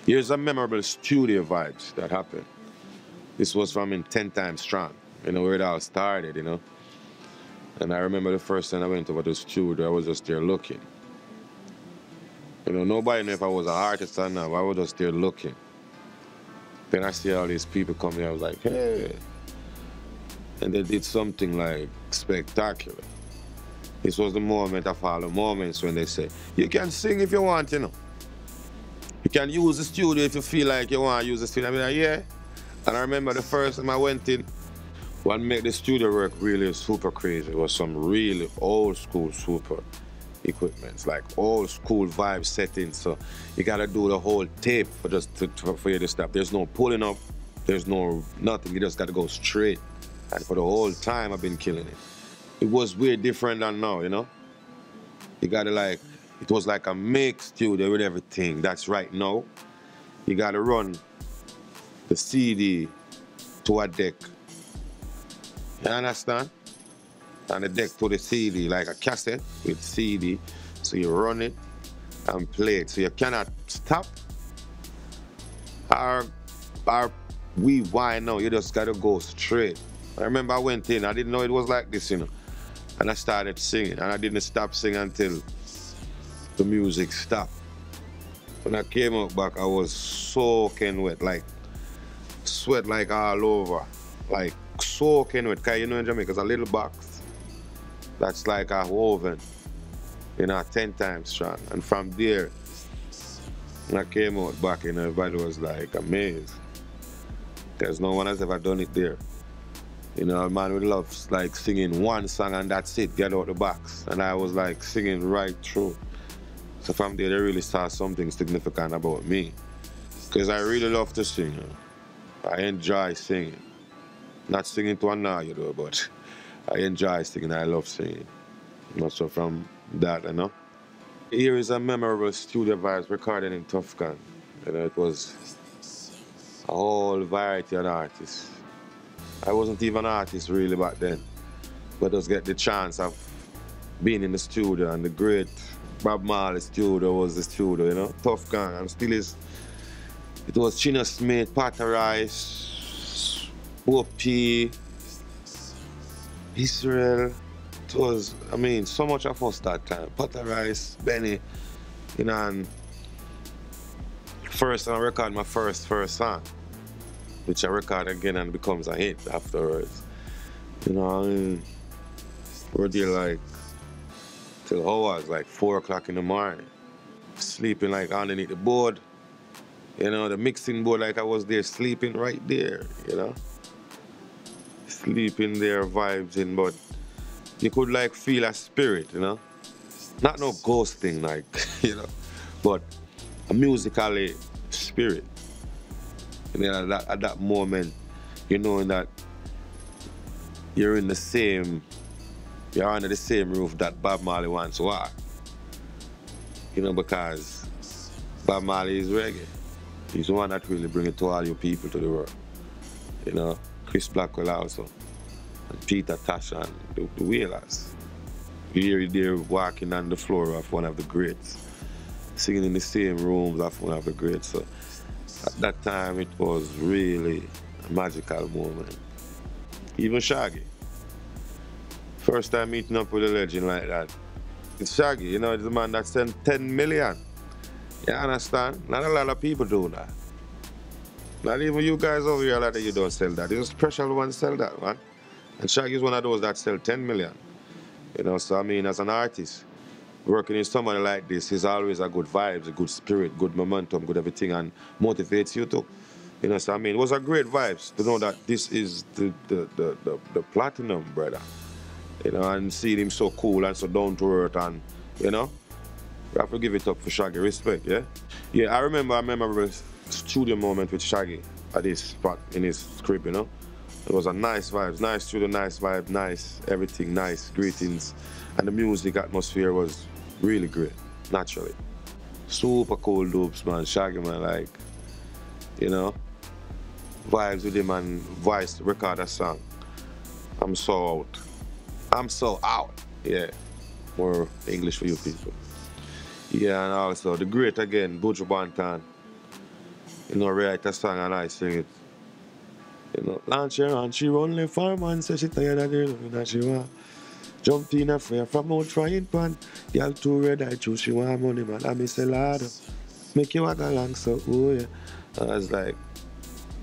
Here's a memorable studio vibes that happened. This was from in 10 Times Strong, you know, where it all started, you know. And I remember the first time I went over to the studio, I was just there looking. You know, nobody knew if I was an artist or not, I was just there looking. Then I see all these people coming, I was like, hey. And they did something like spectacular. This was the moment of all the moments when they say, you can sing if you want, you know. You can use the studio if you feel like you want to use the studio. I mean, like, yeah. And I remember the first time I went in, what made the studio work really super crazy was some really old school super equipment, like old school vibe settings. So you gotta do the whole tape for for you to stop. There's no pulling up, there's no nothing. You just gotta go straight. And for the whole time I've been killing it. It was way different than now, you know. You gotta like, it was like a mix studio with everything. That's right now. You gotta run the CD to a deck. You understand? And the deck to the CD, like a cassette with CD. So you run it and play it. So you cannot stop or rewind now. You just gotta go straight. I remember I went in, I didn't know it was like this, you know. And I started singing, and I didn't stop singing until the music stopped. When I came out back, I was soaking wet, like sweat like all over, like soaking wet. Cause you know in Jamaica, it's a little box that's like a oven, you know, 10 times strong. And from there, when I came out back, you know, everybody was like amazed, because no one has ever done it there. You know, a man would love like singing one song and that's it, get out the box. And I was like singing right through. So from there, they really saw something significant about me. Because I really love to sing. You know? I enjoy singing. Not singing to annoy you though, but I enjoy singing, I love singing. You know, so from that, you know. Here is a memorable studio vibes recorded in Tuff Gong. You know, it was a whole variety of artists. I wasn't even an artist really back then, but just get the chance of being in the studio, and the great Bob Marley studio was the studio, you know, Tuff Gong, and still is. It was Chino Smith, Potter Rice, O.P., Israel. It was, I mean, so much of us that time. Potter Rice, Benny, you know, and first I recorded my first song, which I record again and becomes a hit afterwards. You know, I mean, we're there like till hours, like 4 o'clock in the morning, sleeping like underneath the board. You know, the mixing board, like I was there sleeping right there, you know. Sleeping there, vibes in, but you could like feel a spirit, you know. Not no ghost thing, like, you know, but a musically spirit. And then at that moment, you know that you're under the same roof that Bob Marley once was. You know, because Bob Marley is reggae. He's the one that really brings it to all your people to the world. You know, Chris Blackwell also, and Peter Tosh and the Wailers. You're there walking on the floor of one of the greats, singing in the same rooms of one of the greats. So at that time, it was really a magical moment. Even Shaggy. First time meeting up with a legend like that. It's Shaggy, you know, it's the man that sent 10 million. You understand? Not a lot of people do that. Not even you guys over here, like that you don't sell that. It's a special one sell that, man. And Shaggy is one of those that sell 10 million. You know, so I mean, as an artist, working with somebody like this is always a good vibes, a good spirit, good momentum, good everything, and motivates you too. You know, so I mean, it was a great vibes to know that this is the platinum, brother. You know, and seeing him so cool and so down to earth, and you know, you have to give it up for Shaggy, respect, yeah? Yeah, I remember a studio moment with Shaggy at this spot in his crib, you know? It was a nice vibes, nice studio, nice vibe, nice everything, nice greetings. And the music atmosphere was really great, naturally. Super cool dupes, man, Shaggy, man, like, you know? Vibes with him and voice, record a song. I'm so out. I'm so out, yeah. More English for you people. Yeah, and also the great again, Buju Banton. You know, write a song and I sing it. You know, launch her and she run left farm and say she tired of the loving that she want. Jump in a fire from out frying pan. Girl too red I choose she want money man. I miss a lot. Make you walk along so oh yeah. And I was like,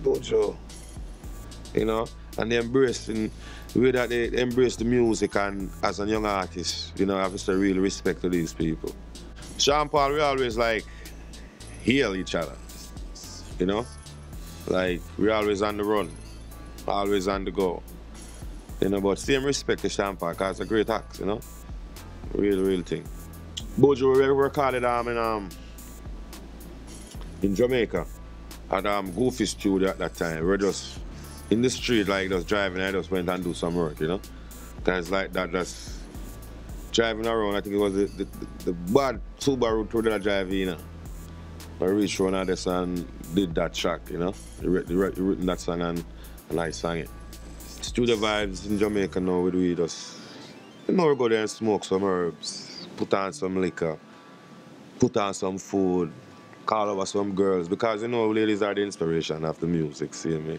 Buju, you know, and they embracing the way that they embrace the music and as a young artist, you know, I have to really respect to these people. Sean Paul, we always like heal each other, you know? Like we always on the run, always on the go. You know, but same respect to Sean Paul, cause it's a great act, you know? Real thing. Buju, we recorded in Jamaica at Goofy Studio at that time. We're just in the street, like just driving, I just went and do some work, you know? Cause like that, just driving around, I think it was the bad Subaru tour that I drive in, you know? I reached one of this and did that track, you know? He written that song and I sang it. Studio vibes in Jamaica now, we just, you know, we go there and smoke some herbs, put on some liquor, put on some food, call over some girls, because, you know, ladies are the inspiration of the music, see me?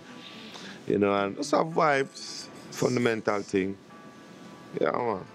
You know, and just have vibes, fundamental thing. Yeah, man.